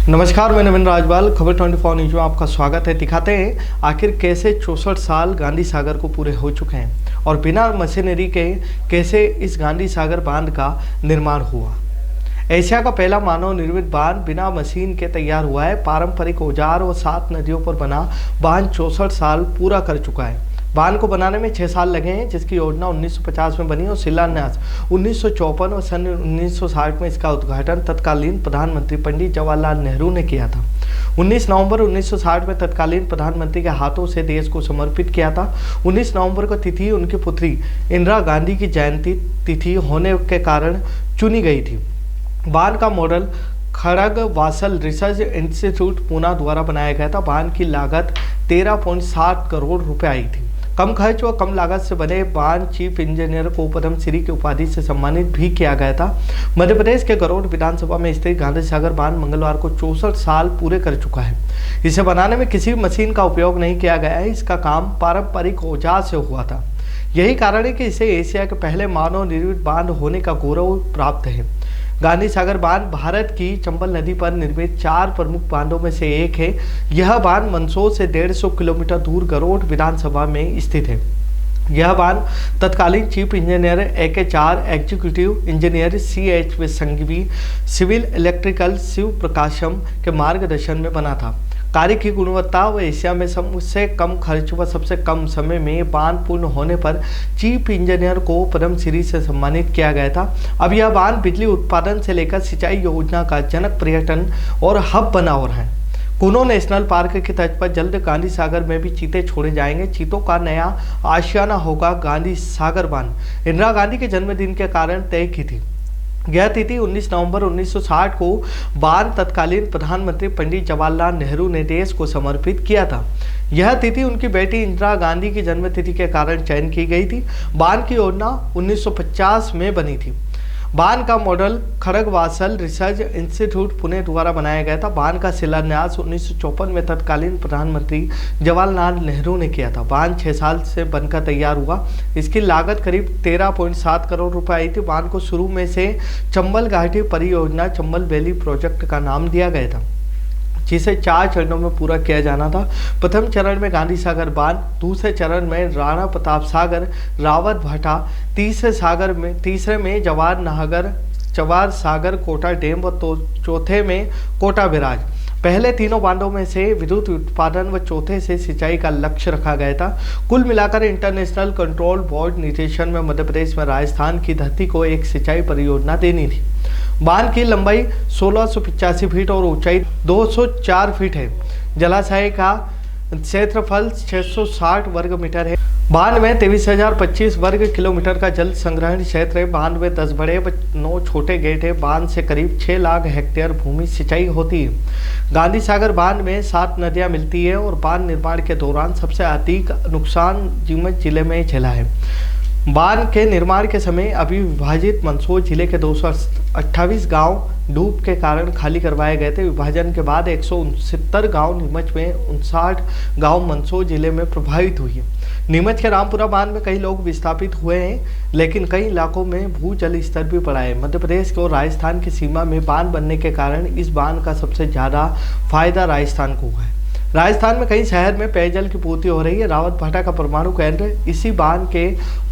नमस्कार, मैं नवीन राजपाल। खबर 24 न्यूज में आपका स्वागत है। दिखाते हैं आखिर कैसे 64 साल गांधी सागर को पूरे हो चुके हैं और बिना मशीनरी के कैसे इस गांधी सागर बांध का निर्माण हुआ। एशिया का पहला मानव निर्मित बांध बिना मशीन के तैयार हुआ है। पारंपरिक औजार और 7 नदियों पर बना बांध 64 साल पूरा कर चुका है। बांध को बनाने में 6 साल लगे हैं, जिसकी योजना 1950 में बनी और शिलान्यास 1954 और सन 1960 में इसका उद्घाटन तत्कालीन प्रधानमंत्री पंडित जवाहरलाल नेहरू ने किया था। 19 नवंबर 1960 में तत्कालीन प्रधानमंत्री के हाथों से देश को समर्पित किया था। 19 नवंबर को तिथि उनकी पुत्री इंदिरा गांधी की जयंती तिथि होने के कारण चुनी गई थी। बांध का मॉडल खड़ग वासल रिसर्च इंस्टीट्यूट पूना द्वारा बनाया गया था। बांध की लागत 13.7 करोड़ रुपए आई थी। कम खर्च व कम लागत से बने बांध चीफ इंजीनियर को पद्मश्री की उपाधि से सम्मानित भी किया गया था। मध्य प्रदेश के गरोड विधानसभा में स्थित गांधी सागर बांध मंगलवार को 64 साल पूरे कर चुका है। इसे बनाने में किसी मशीन का उपयोग नहीं किया गया है। इसका काम पारंपरिक औजार से हुआ था। यही कारण है कि इसे एशिया के पहले मानव निर्मित बांध होने का गौरव प्राप्त है। गांधी सागर बांध भारत की चंबल नदी पर निर्मित 4 प्रमुख बांधों में से एक है। यह बांध मंदसौर से 150 किलोमीटर दूर गरोड विधानसभा में स्थित है। यह बांध तत्कालीन chief engineer AK4, executive engineer CH Sanghvi, civil electrical Shiv Prakasham के मार्गदर्शन में बना था। कार्य की गुणवत्ता व एशिया में सबसे कम खर्च व सबसे कम समय में बांध पूर्ण होने पर चीफ इंजीनियर को पद्मश्री से सम्मानित किया गया था। अब यह बांध बिजली उत्पादन से लेकर सिंचाई योजना का जनक, पर्यटन और हब बना और है। कुनो नेशनल पार्क के तट पर जल्द गांधी सागर में भी चीते छोड़े जाएंगे। चीतों का नया आशियाना होगा गांधी सागर बांध। इंदिरा गांधी के जन्मदिन के कारण तय की थी। यह तिथि 19 नवंबर 1960 को बांध तत्कालीन प्रधानमंत्री पंडित जवाहरलाल नेहरू ने देश को समर्पित किया था। यह तिथि उनकी बेटी इंदिरा गांधी की जन्मतिथि के कारण चयन की गई थी। बांध की योजना 1950 में बनी थी। बांध का मॉडल खड़गवासल रिसर्च इंस्टीट्यूट पुणे द्वारा बनाया गया था। बांध का शिलान्यास 1954 में तत्कालीन प्रधानमंत्री जवाहरलाल नेहरू ने किया था। बांध 6 साल से बनकर तैयार हुआ। इसकी लागत करीब 13.7 करोड़ रुपए आई थी। बांध को शुरू में से चंबल घाटी परियोजना, चंबल वैली प्रोजेक्ट का नाम दिया गया था, जिसे 4 चरणों में पूरा किया जाना था। प्रथम चरण में गांधी सागर बांध, दूसरे चरण में राणा प्रताप सागर, रावत भाटा, तीसरे में जवाहर सागर कोटा डैम व चौथे में कोटा बैराज। पहले तीनों बांधों में से विद्युत उत्पादन व चौथे से सिंचाई का लक्ष्य रखा गया था। कुल मिलाकर इंटरनेशनल कंट्रोल बोर्ड निर्देशन में मध्य प्रदेश में राजस्थान की धरती को एक सिंचाई परियोजना देनी थी। बांध की लंबाई 1685 फीट और ऊंचाई 204 फीट है। जलाशय का क्षेत्रफल 660 वर्ग मीटर है। बांध में 23,025 वर्ग किलोमीटर का जल संग्रहण क्षेत्र है। बांध में 10 बड़े व 9 छोटे गेट है। बांध से करीब 6 लाख हेक्टेयर भूमि सिंचाई होती है। गांधी सागर बांध में 7 नदियां मिलती है और बांध निर्माण के दौरान सबसे अधिक नुकसान नीमच जिले में झेला है। बांध के निर्माण के समय अविभाजित मंदसौर जिले के 228 गांव डूब के कारण खाली करवाए गए थे। विभाजन के बाद 169 गांव नीमच में, 59 गांव मंदसौर जिले में प्रभावित हुई है। नीमच के रामपुरा बांध में कई लोग विस्थापित हुए हैं, लेकिन कई इलाकों में भूजल स्तर भी बढ़ा है। मध्य प्रदेश और राजस्थान की सीमा में बांध बनने के कारण इस बांध का सबसे ज्यादा फायदा राजस्थान को हुआ है। राजस्थान में कई शहर में पेयजल की पूर्ति हो रही है। रावत भाटा का परमाणु केंद्र इसी बांध के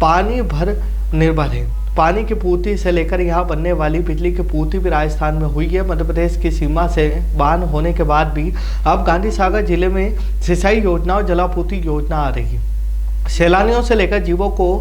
पानी भर निर्भर है। पानी की पूर्ति से लेकर यहाँ बनने वाली बिजली की पूर्ति भी राजस्थान में हुई है। मध्य प्रदेश की सीमा से बांध होने के बाद भी अब गांधी सागर जिले में सिंचाई योजना और जलापूर्ति योजना आ रही है। सैलानियों से लेकर जीवों को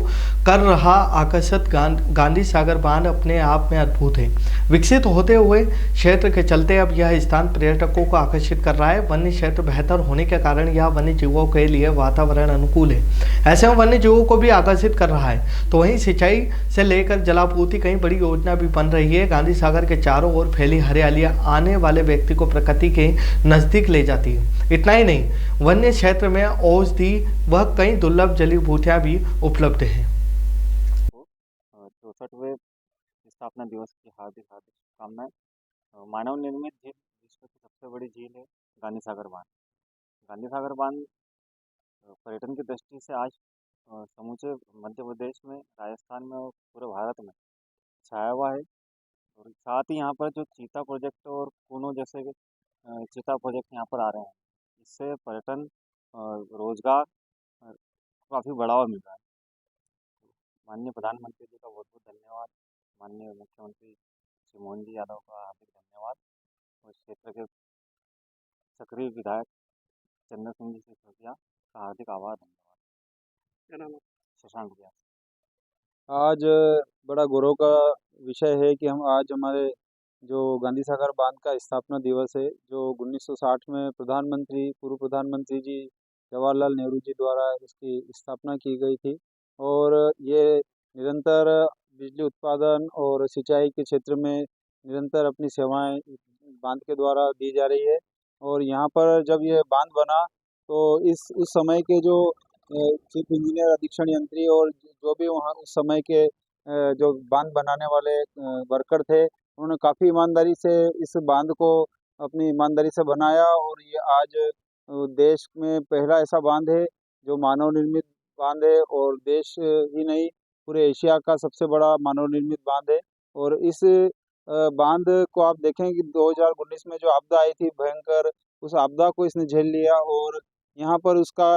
कर रहा आकर्षित गांधी सागर बांध अपने आप में अद्भुत है। विकसित होते हुए क्षेत्र के चलते अब यह स्थान पर्यटकों को आकर्षित कर रहा है। वन्य क्षेत्र बेहतर होने के कारण यह वन्य जीवों के लिए वातावरण अनुकूल है। ऐसे में वन्य जीवों को भी आकर्षित कर रहा है। तो वहीं सिंचाई से लेकर जलापूर्ति कई बड़ी योजना भी बन रही है। गांधी सागर के चारों ओर फैली हरियालियां आने वाले व्यक्ति को प्रकृति के नजदीक ले जाती है। इतना ही नहीं, वन्य क्षेत्र में औषधि व कई दुर्लभ जड़ी बूटियां भी उपलब्ध हैं। 64वें स्थापना दिवस की हार्दिक हार्दिक शुभकामनाएं। मानव निर्मित झील, विश्व की सबसे बड़ी झील है गांधी सागर बांध। गांधी सागर बांध पर्यटन की दृष्टि से आज समूचे मध्य प्रदेश में, राजस्थान में और पूरे भारत में छाया हुआ है। और साथ ही यहाँ पर जो चीता प्रोजेक्ट और कूनो जैसे चिता प्रोजेक्ट यहाँ पर आ रहे हैं। इससे पर्यटन रोजगार काफ़ी बढ़ावा मिल रहा है। माननीय प्रधानमंत्री जी का बहुत बहुत धन्यवाद। माननीय मुख्यमंत्री श्री मोहन जी यादव का हार्दिक धन्यवाद। और इस क्षेत्र के सक्रिय विधायक चंद्र सिंह जी सिसोदिया का हार्दिक आभार धन्यवाद। क्या नाम है? शशांक व्यास। आज बड़ा गौरव का विषय है कि हम आज हमारे जो गांधी सागर बांध का स्थापना दिवस है, जो 1960 में पूर्व प्रधानमंत्री जी जवाहरलाल नेहरू जी द्वारा इसकी स्थापना की गई थी और ये निरंतर बिजली उत्पादन और सिंचाई के क्षेत्र में निरंतर अपनी सेवाएं बांध के द्वारा दी जा रही है। और यहाँ पर जब ये बांध बना तो उस समय के जो चीफ इंजीनियर, अधीक्षण यंत्री और जो भी वहाँ उस समय के जो बांध बनाने वाले वर्कर थे, उन्होंने काफ़ी ईमानदारी से इस बांध को अपनी ईमानदारी से बनाया और ये आज देश में पहला ऐसा बांध है जो मानव निर्मित बांध है और देश ही नहीं पूरे एशिया का सबसे बड़ा मानव निर्मित बांध है। और इस बांध को आप देखें कि 2019 में जो आपदा आई थी भयंकर, उस आपदा को इसने झेल लिया और यहाँ पर उसका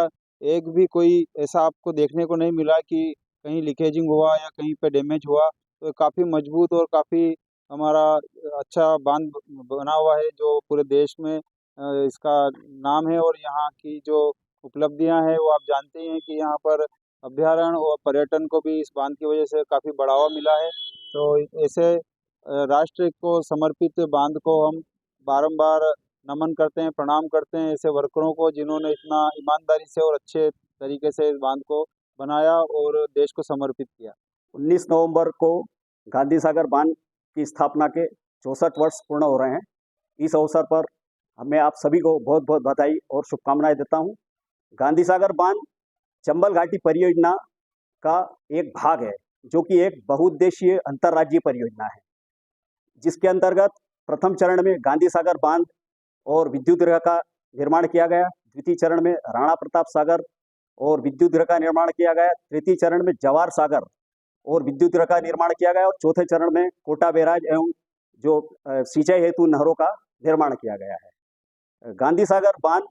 एक भी कोई ऐसा आपको देखने को नहीं मिला कि कहीं लीकेजिंग हुआ या कहीं पे डैमेज हुआ। तो काफ़ी मजबूत और काफ़ी हमारा अच्छा बांध बना हुआ है जो पूरे देश में इसका नाम है। और यहाँ की जो उपलब्धियां हैं वो आप जानते ही हैं कि यहाँ पर अभ्यारण्य और पर्यटन को भी इस बांध की वजह से काफ़ी बढ़ावा मिला है। तो ऐसे राष्ट्र को समर्पित बांध को हम बारंबार नमन करते हैं, प्रणाम करते हैं ऐसे वर्करों को जिन्होंने इतना ईमानदारी से और अच्छे तरीके से इस बांध को बनाया और देश को समर्पित किया। 19 नवंबर को गांधी सागर बांध की स्थापना के 64 वर्ष पूर्ण हो रहे हैं। इस अवसर पर मैं आप सभी को बहुत बहुत बधाई और शुभकामनाएं देता हूं। गांधी सागर बांध चंबल घाटी परियोजना का एक भाग है जो कि एक बहुउद्देशीय अंतर्राज्यीय परियोजना है, जिसके अंतर्गत प्रथम चरण में गांधी सागर बांध और विद्युत गृह का निर्माण किया गया। द्वितीय चरण में राणा प्रताप सागर और विद्युत गृह का निर्माण किया गया। तृतीय चरण में जवाहर सागर और विद्युत गृह का निर्माण किया गया और चौथे चरण में कोटा बैराज एवं जो सिंचाई हेतु नहरों का निर्माण किया गया है। गांधी सागर बांध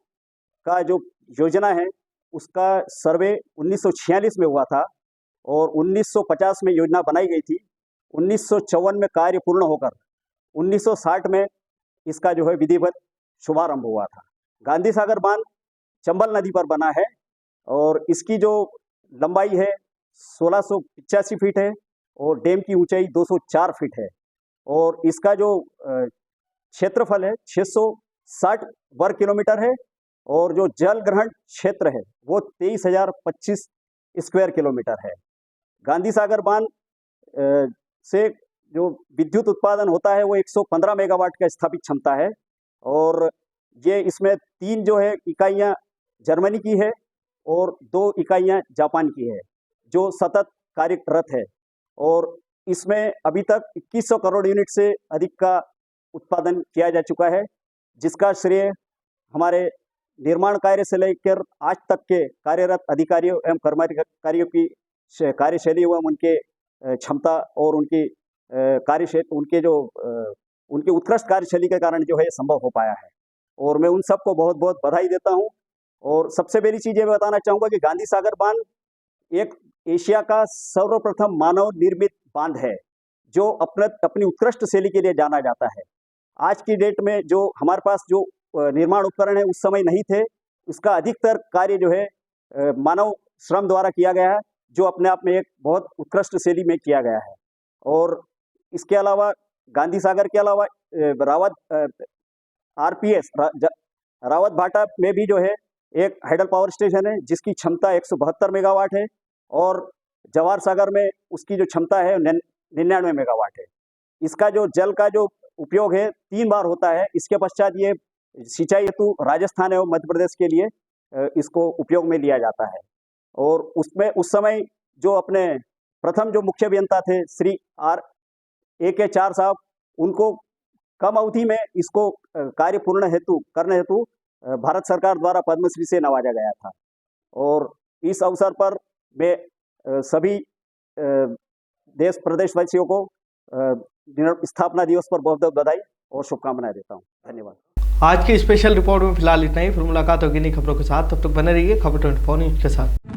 का जो योजना है उसका सर्वे 1946 में हुआ था और 1950 में योजना बनाई गई थी। 1954 में कार्य पूर्ण होकर 1960 में इसका जो है विधिवत शुभारंभ हुआ था। गांधी सागर बांध चंबल नदी पर बना है और इसकी जो लंबाई है 1685 फीट है और डैम की ऊंचाई 204 फीट है और इसका जो क्षेत्रफल है 660 वर्ग किलोमीटर है और जो जल ग्रहण क्षेत्र है वो 23,025 स्क्वायर किलोमीटर है। गांधी सागर बांध से जो विद्युत उत्पादन होता है वो 115 मेगावाट का स्थापित क्षमता है और ये इसमें 3 जो है इकाइयाँ जर्मनी की है और 2 इकाइयाँ जापान की है जो सतत कार्यरत है और इसमें अभी तक 2100 करोड़ यूनिट से अधिक का उत्पादन किया जा चुका है, जिसका श्रेय हमारे निर्माण कार्य से लेकर आज तक के कार्यरत अधिकारियों एवं कर्मचारियों की कार्यशैली एवं उनके क्षमता और उनकी उनके उत्कृष्ट कार्यशैली के कारण जो है संभव हो पाया है और मैं उन सबको बहुत बहुत बधाई देता हूं। और सबसे पहली चीज़ ये बताना चाहूँगा कि गांधी सागर बांध एक एशिया का सर्वप्रथम मानव निर्मित बांध है जो अपनी उत्कृष्ट शैली के लिए जाना जाता है। आज की डेट में जो हमारे पास जो निर्माण उपकरण है उस समय नहीं थे, उसका अधिकतर कार्य जो है मानव श्रम द्वारा किया गया है जो अपने आप में एक बहुत उत्कृष्ट शैली में किया गया है। और इसके अलावा गांधी सागर के अलावा रावत भाटा में भी जो है एक हाइडल पावर स्टेशन है जिसकी क्षमता 172 मेगावाट है और जवाहर सागर में उसकी जो क्षमता है 99 मेगावाट है। इसका जो जल का जो उपयोग है 3 बार होता है। इसके पश्चात ये सिंचाई हेतु राजस्थान एवं मध्य प्रदेश के लिए इसको उपयोग में लिया जाता है। और उसमें उस समय जो अपने प्रथम जो मुख्य अभियंता थे श्री AK चार साहब, उनको कम अवधि में इसको कार्य पूर्ण करने हेतु भारत सरकार द्वारा पद्मश्री से नवाजा गया था। और इस अवसर पर मैं सभी देश प्रदेशवासियों को स्थापना दिवस पर बहुत बहुत बधाई और शुभकामनाएं देता हूं। धन्यवाद। आज की स्पेशल रिपोर्ट में फिलहाल इतना ही। फिर मुलाकात होगी नई खबरों के साथ, तब तक बने रहिए खबर 24 न्यूज के साथ।